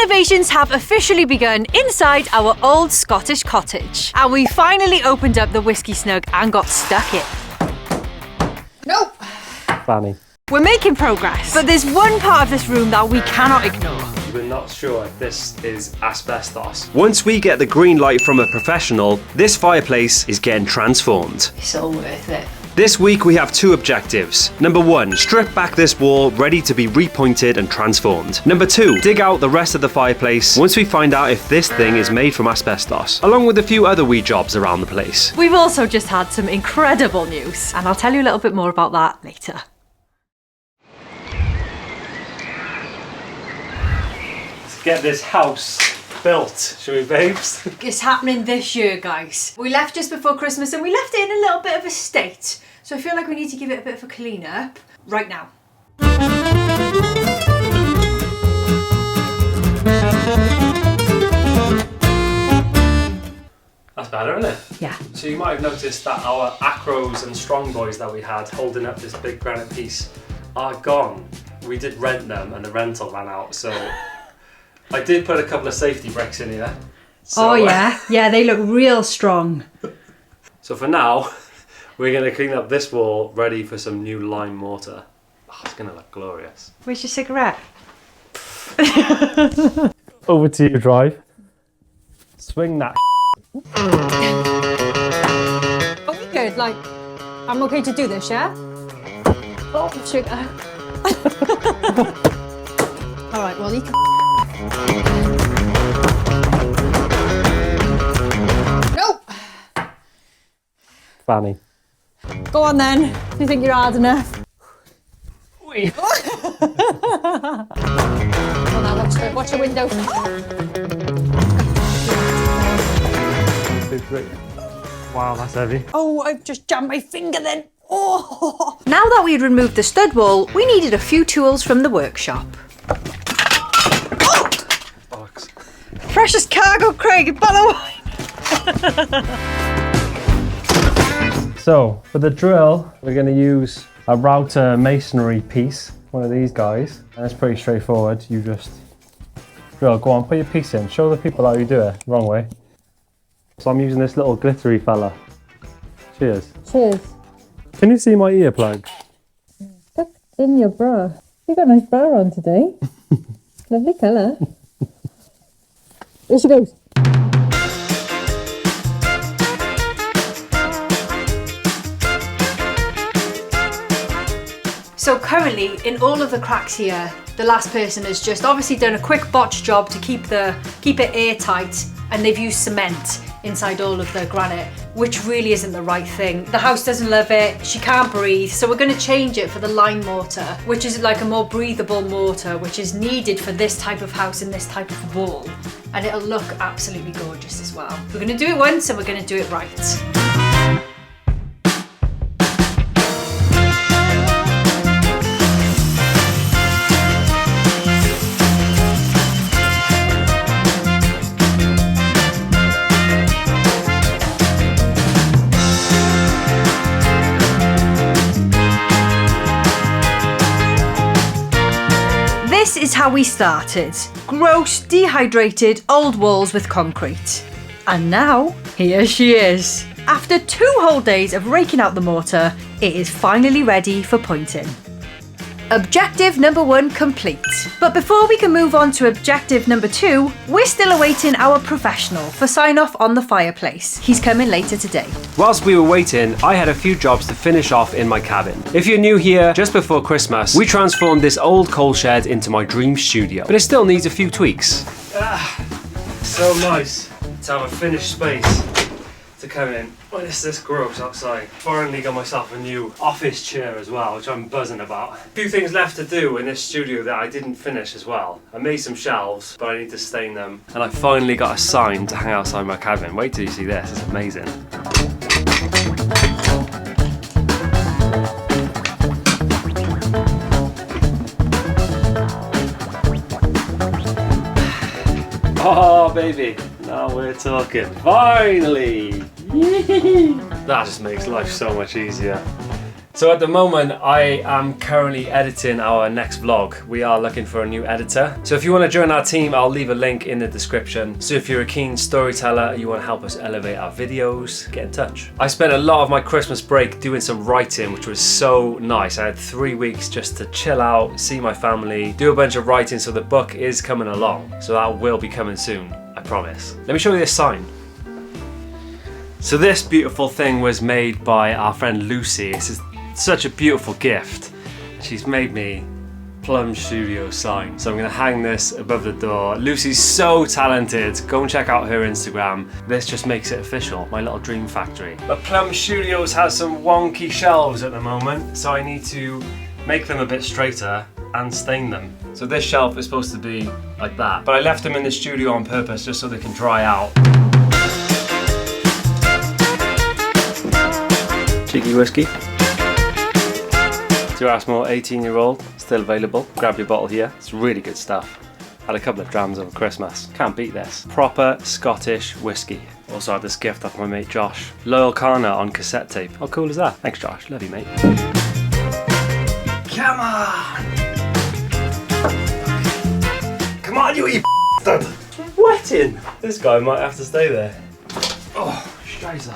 Renovations have officially begun inside our old Scottish cottage. And we finally opened up the whiskey snug and got stuck in. Nope. Fanny. We're making progress, but there's one part of this room that we cannot ignore. We're not sure if this is asbestos. Once we get the green light from a professional, this fireplace is getting transformed. It's all worth it. This week we have two objectives. Number 1, strip back this wall ready to be repointed and transformed. Number 2, dig out the rest of the fireplace once we find out if this thing is made from asbestos, along with a few other wee jobs around the place. We've also just had some incredible news, and I'll tell you a little bit more about that later. Let's get this house built, shall we, babes? It's happening this year, guys. We left just before Christmas and we left it in a little bit of a state. So I feel like we need to give it a bit of a clean up right now. That's better, isn't it? Yeah. So you might have noticed that our acros and strong boys that we had holding up this big granite piece are gone. We did rent them and the rental ran out, so I did put a couple of safety bricks in here. So, oh yeah, yeah, they look real strong. So for now, we're going to clean up this wall ready for some new lime mortar. Oh, it's going to look glorious. Where's your cigarette? Over to you, Drive. Swing that. Are we good? Like, I'm okay to do this, yeah? Oh, sugar. Alright, well, you can. Nope. Fanny. Go on then. Do you think you're hard enough? Oh, now watch the window. 2, 3. Wow, that's heavy. Oh, I've just jammed my finger then. Oh. Now that we'd removed the stud wall, we needed a few tools from the workshop. Oh! Bollocks. Precious cargo, Craig, by So, for the drill, we're going to use a router masonry piece, one of these guys, and it's pretty straightforward. You just drill, go on, put your piece in, show the people how you do it, wrong way. So I'm using this little glittery fella. Cheers. Cheers. Can you see my earplugs? Stuck in your bra. You got a nice bra on today. Lovely colour. Here she goes. So currently, in all of the cracks here, the last person has just obviously done a quick botch job to keep it airtight, and they've used cement inside all of the granite, which really isn't the right thing. The house doesn't love it, she can't breathe, so we're going to change it for the lime mortar, which is like a more breathable mortar, which is needed for this type of house and this type of wall, and it'll look absolutely gorgeous as well. We're going to do it once and we're going to do it right. This is how we started. Gross, dehydrated, old walls with concrete. And now, here she is. After 2 whole days of raking out the mortar, it is finally ready for pointing. Objective number 1 complete. But before we can move on to objective number 2, we're still awaiting our professional for sign off on the fireplace. He's coming later today. Whilst we were waiting, I had a few jobs to finish off in my cabin. If you're new here, just before Christmas, we transformed this old coal shed into my dream studio, but it still needs a few tweaks. So nice to have a finished space to come in when it's this gross outside. Finally got myself a new office chair as well, which I'm buzzing about. A few things left to do in this studio that I didn't finish as well. I made some shelves, but I need to stain them. And I finally got a sign to hang outside my cabin. Wait till you see this, it's amazing. Oh baby, now we're talking. Finally! That just makes life so much easier. So at the moment, I am currently editing our next vlog. We are looking for a new editor. So if you want to join our team, I'll leave a link in the description. So if you're a keen storyteller and you want to help us elevate our videos, get in touch. I spent a lot of my Christmas break doing some writing, which was so nice. I had 3 weeks just to chill out, see my family, do a bunch of writing, so the book is coming along. So that will be coming soon, I promise. Let me show you this sign. So this beautiful thing was made by our friend Lucy. This is such a beautiful gift. She's made me Plum Studio sign. So I'm gonna hang this above the door. Lucy's so talented. Go and check out her Instagram. This just makes it official, my little dream factory. But Plum Studios has some wonky shelves at the moment, so I need to make them a bit straighter and stain them. So this shelf is supposed to be like that, but I left them in the studio on purpose just so they can dry out. Cheeky whiskey. 2 Ashmore 18-year-old, still available. Grab your bottle here. It's really good stuff. Had a couple of drams over Christmas. Can't beat this. Proper Scottish whiskey. Also had this gift off my mate Josh. Loyal Kana on cassette tape. How cool is that? Thanks Josh, love you mate. Come on! Come on you bastard! It's wetting! This guy might have to stay there. Oh, scheiße.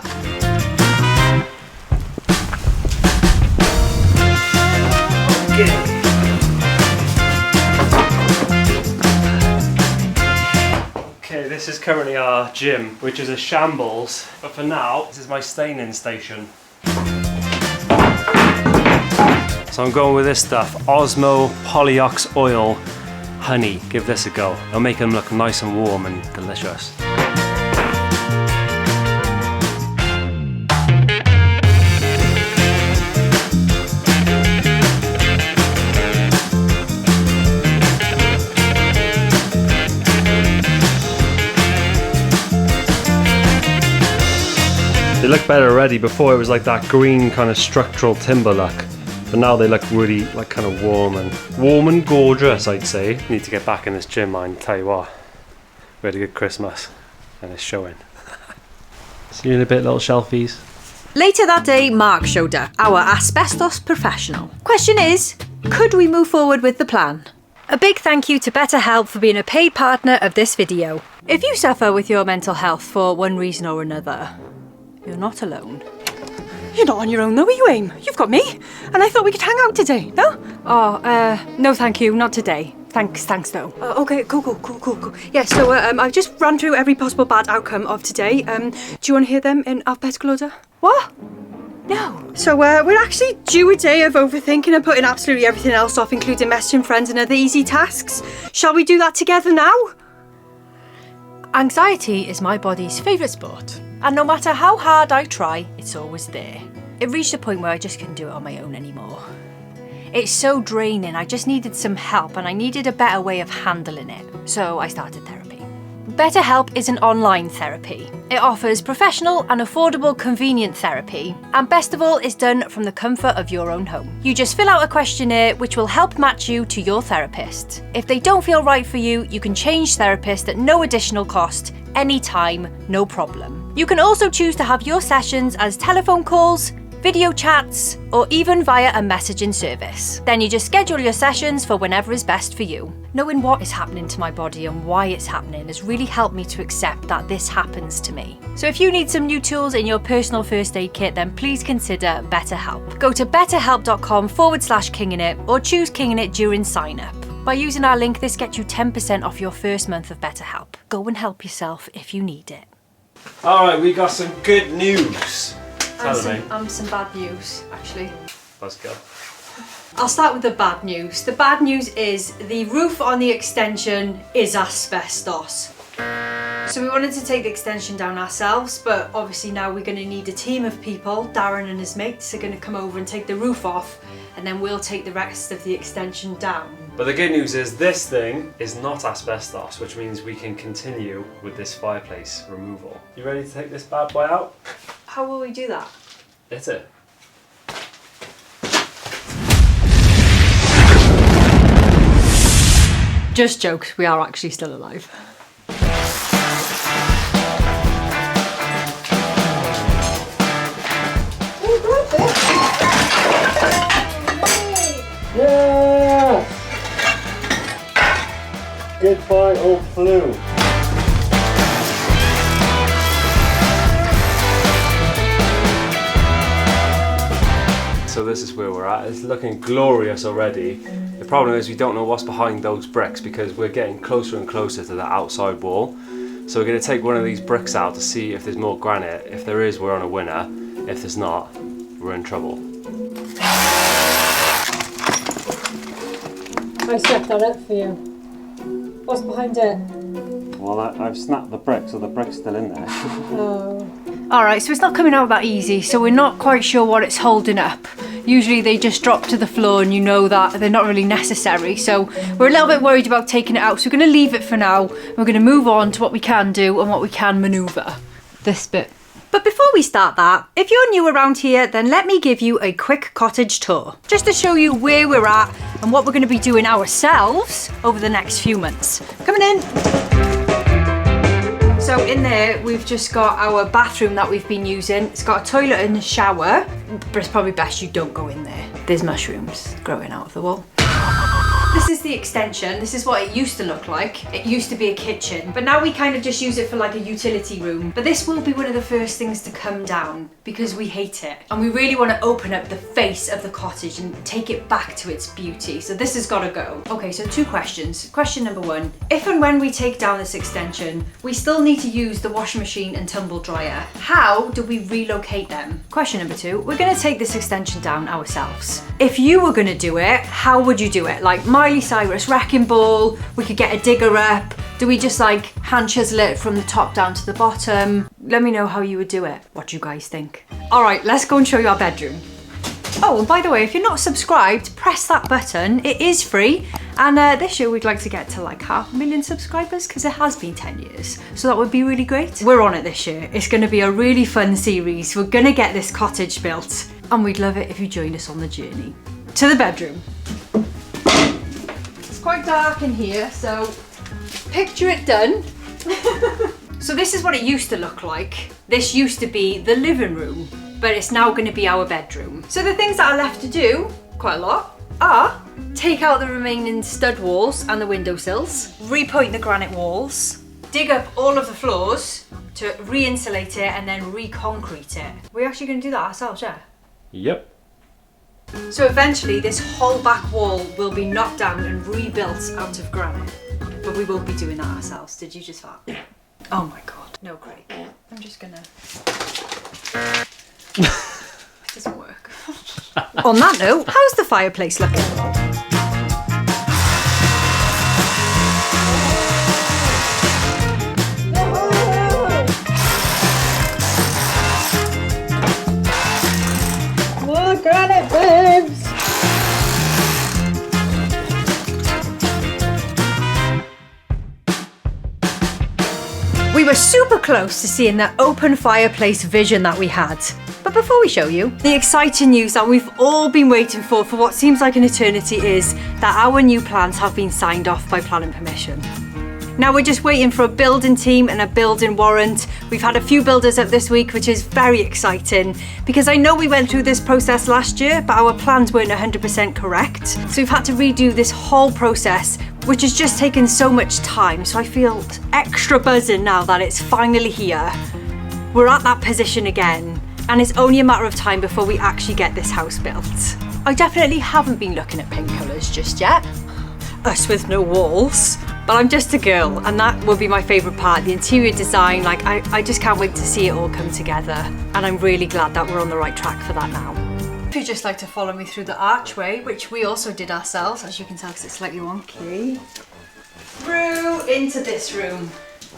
Okay, this is currently our gym, which is a shambles, but for now, this is my staining station. So I'm going with this stuff, Osmo Polyox Oil Honey. Give this a go. It'll make them look nice and warm and delicious. They look better already. Before it was like that green kind of structural timber look, but now they look really like kind of warm and gorgeous, I'd say. Need to get back in this gym, man. Tell you what, we had a good Christmas and it's showing. See you in a bit, little shelfies. Later that day, Mark showed up, our asbestos professional. Question is, could we move forward with the plan? A big thank you to BetterHelp for being a paid partner of this video. If you suffer with your mental health for one reason or another, you're not alone. You're not on your own though, are you, Aim? You've got me. And I thought we could hang out today, no? Oh, no thank you, not today. Thanks though. Okay, cool. Yeah, so I've just run through every possible bad outcome of today. Do you want to hear them in alphabetical order? What? No. So we're actually due a day of overthinking and putting absolutely everything else off, including messaging friends and other easy tasks. Shall we do that together now? Anxiety is my body's favourite sport. And no matter how hard I try, it's always there. It reached a point where I just couldn't do it on my own anymore. It's so draining, I just needed some help and I needed a better way of handling it. So I started therapy. BetterHelp is an online therapy. It offers professional and affordable convenient therapy. And best of all, it's done from the comfort of your own home. You just fill out a questionnaire which will help match you to your therapist. If they don't feel right for you, you can change therapist at no additional cost, anytime, no problem. You can also choose to have your sessions as telephone calls, video chats, or even via a messaging service. Then you just schedule your sessions for whenever is best for you. Knowing what is happening to my body and why it's happening has really helped me to accept that this happens to me. So if you need some new tools in your personal first aid kit, then please consider BetterHelp. Go to betterhelp.com/kingingit or choose Kinging It during sign up. By using our link, this gets you 10% off your first month of BetterHelp. Go and help yourself if you need it. Alright, we got some good news. Some bad news, actually. Let's go. I'll start with the bad news. The bad news is the roof on the extension is asbestos. So we wanted to take the extension down ourselves, but obviously now we're going to need a team of people. Darren and his mates are going to come over and take the roof off, and then we'll take the rest of the extension down. But the good news is this thing is not asbestos, which means we can continue with this fireplace removal. You ready to take this bad boy out? How will we do that? Hit it. Just jokes, we are actually still alive. Goodbye, old flu. So this is where we're at. It's looking glorious already. The problem is we don't know what's behind those bricks because we're getting closer and closer to the outside wall. So we're going to take one of these bricks out to see if there's more granite. If there is, we're on a winner. If there's not, we're in trouble. I set that up for you. What's behind it? Well, I've snapped the brick, so the brick's still in there. Oh. Alright, so it's not coming out that easy, so we're not quite sure what it's holding up. Usually they just drop to the floor and you know that they're not really necessary, so we're a little bit worried about taking it out, so we're going to leave it for now. We're going to move on to what we can do and what we can manoeuvre. This bit. But before we start that, if you're new around here, then let me give you a quick cottage tour, just to show you where we're at and what we're going to be doing ourselves over the next few months. Coming in. So in there, we've just got our bathroom that we've been using. It's got a toilet and a shower, but it's probably best you don't go in there. There's mushrooms growing out of the wall. This is the extension. This is what it used to look like. It used to be a kitchen, but now we kind of just use it for like a utility room. But this will be one of the first things to come down because we hate it. And we really want to open up the face of the cottage and take it back to its beauty. So this has got to go. Okay, so 2 questions. Question number 1, if and when we take down this extension, we still need to use the washing machine and tumble dryer. How do we relocate them? Question number 2, we're going to take this extension down ourselves. If you were going to do it, how would you do it? Like Miley Cyrus wrecking ball, we could get a digger up. Do we just like hand chisel it from the top down to the bottom? Let me know how you would do it. What do you guys think? All right, let's go and show you our bedroom. Oh, and by the way, if you're not subscribed, press that button. It is free. And this year we'd like to get to like 500,000 subscribers because it has been 10 years. So that would be really great. We're on it this year. It's going to be a really fun series. We're going to get this cottage built. And we'd love it if you joined us on the journey. To the bedroom. It's quite dark in here, so picture it done. So this is what it used to look like. This used to be the living room, but it's now going to be our bedroom. So the things that are left to do, quite a lot, are take out the remaining stud walls and the windowsills, repoint the granite walls, dig up all of the floors to re-insulate it and then re-concrete it. We're actually going to do that ourselves, yeah? Yep. So eventually this whole back wall will be knocked down and rebuilt out of granite. But we won't be doing that ourselves. Did you just fart? Oh my god. No, Craig. I'm just gonna... It doesn't work. On that note, how's the fireplace looking? More granite, babes! We were super close to seeing the open fireplace vision that we had. But before we show you, the exciting news that we've all been waiting for what seems like an eternity is that our new plans have been signed off by planning permission. Now we're just waiting for a building team and a building warrant. We've had a few builders up this week, which is very exciting because I know we went through this process last year, but our plans weren't 100% correct. So we've had to redo this whole process, which has just taken so much time. So I feel extra buzzing now that it's finally here. We're at that position again, and it's only a matter of time before we actually get this house built. I definitely haven't been looking at pink colours just yet. Us with no walls. But I'm just a girl, and that will be my favourite part, the interior design. Like, I just can't wait to see it all come together. And I'm really glad that we're on the right track for that now. If you'd just like to follow me through the archway, which we also did ourselves, as you can tell because it's slightly wonky, through into this room.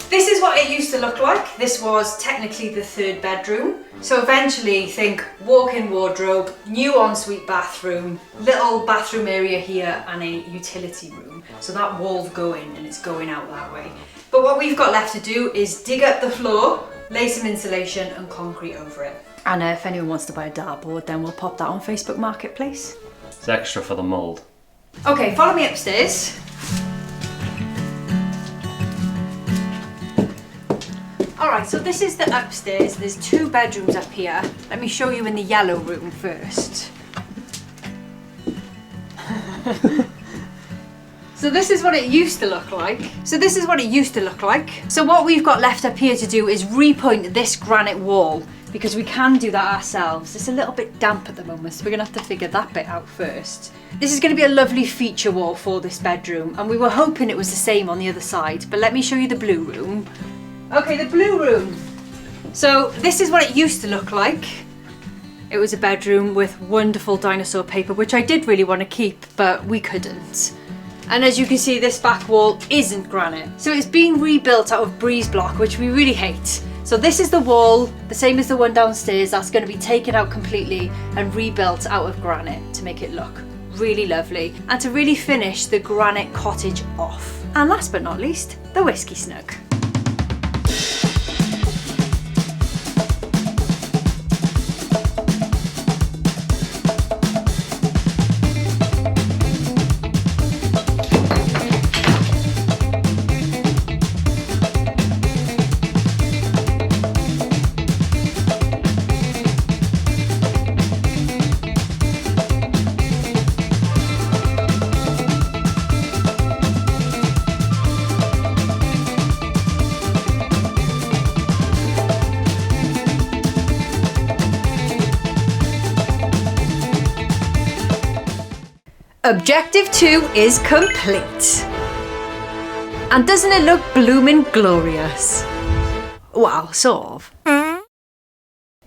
This is what it used to look like. This was technically the 3rd bedroom. So eventually think walk-in wardrobe, new ensuite bathroom, little bathroom area here and a utility room. So that wall's going and it's going out that way. But what we've got left to do is dig up the floor, lay some insulation and concrete over it. And if anyone wants to buy a dartboard, then we'll pop that on Facebook Marketplace. It's extra for the mould. Okay, follow me upstairs. Alright, so this is the upstairs. There's 2 bedrooms up here. Let me show you in the yellow room first. So this is what it used to look like. So what we've got left up here to do is repoint this granite wall, because we can do that ourselves. It's a little bit damp at the moment, so we're gonna have to figure that bit out first. This is gonna be a lovely feature wall for this bedroom, and we were hoping it was the same on the other side, but let me show you the blue room. Okay, the blue room. So this is what it used to look like. It was a bedroom with wonderful dinosaur paper, which I did really want to keep, but we couldn't. And as you can see, this back wall isn't granite. So it's been rebuilt out of breeze block, which we really hate. So this is the wall, the same as the one downstairs, that's going to be taken out completely and rebuilt out of granite to make it look really lovely and to really finish the granite cottage off. And last but not least, the whiskey snug. Objective 2 is complete. And doesn't it look blooming glorious? Well, sort of.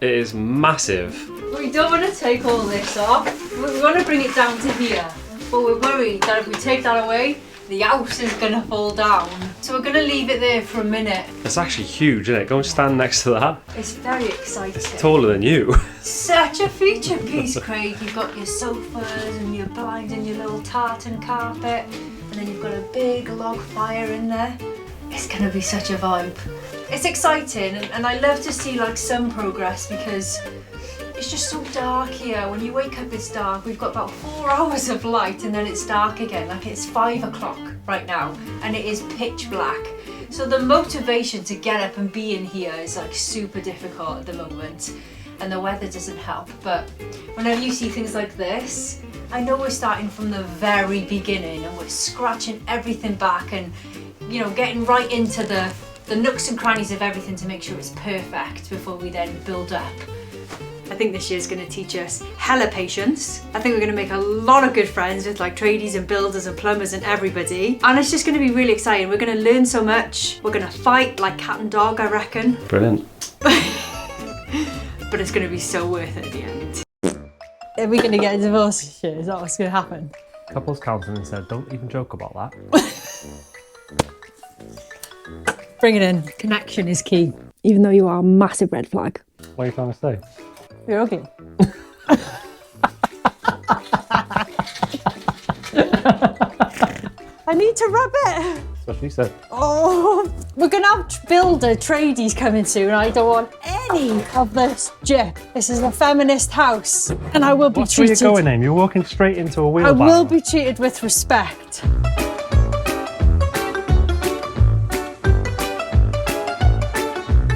It is massive. We don't want to take all this off. We want to bring it down to here. But we're worried that if we take that away, the house is going to fall down. So we're going to leave it there for a minute. It's actually huge, isn't it? Go and stand next to that. It's very exciting. It's taller than you. Such a feature piece, Craig. You've got your sofas and your blinds and your little tartan carpet. And then you've got a big log fire in there. It's going to be such a vibe. It's exciting, and I love to see like some progress, because it's just so dark here. When you wake up, it's dark. We've got about 4 hours of light and then it's dark again. Like it's 5 o'clock right now and it is pitch black. So the motivation to get up and be in here is like super difficult at the moment. And the weather doesn't help. But whenever you see things like this, I know we're starting from the very beginning and we're scratching everything back and, you know, getting right into the nooks and crannies of everything to make sure it's perfect before we then build up. I think this year's going to teach us hella patience. I think we're going to make a lot of good friends with like tradies and builders and plumbers and everybody. And it's just going to be really exciting. We're going to learn so much. We're going to fight like cat and dog, I reckon. Brilliant. But it's going to be so worth it at the end. Are we going to get a divorce this year? Is that what's going to happen? Couples counselling said, don't even joke about that. Bring it in. Connection is key. Even though you are a massive red flag. What are you trying to say? You're ugly. I need to rub it. That's what she said. Oh, we're going to have builder tradies coming soon. I don't want any of this jip. This is a feminist house and I will be treated... What's where you're going, Aim? You're walking straight into a wheelbarrow. I will be treated with respect.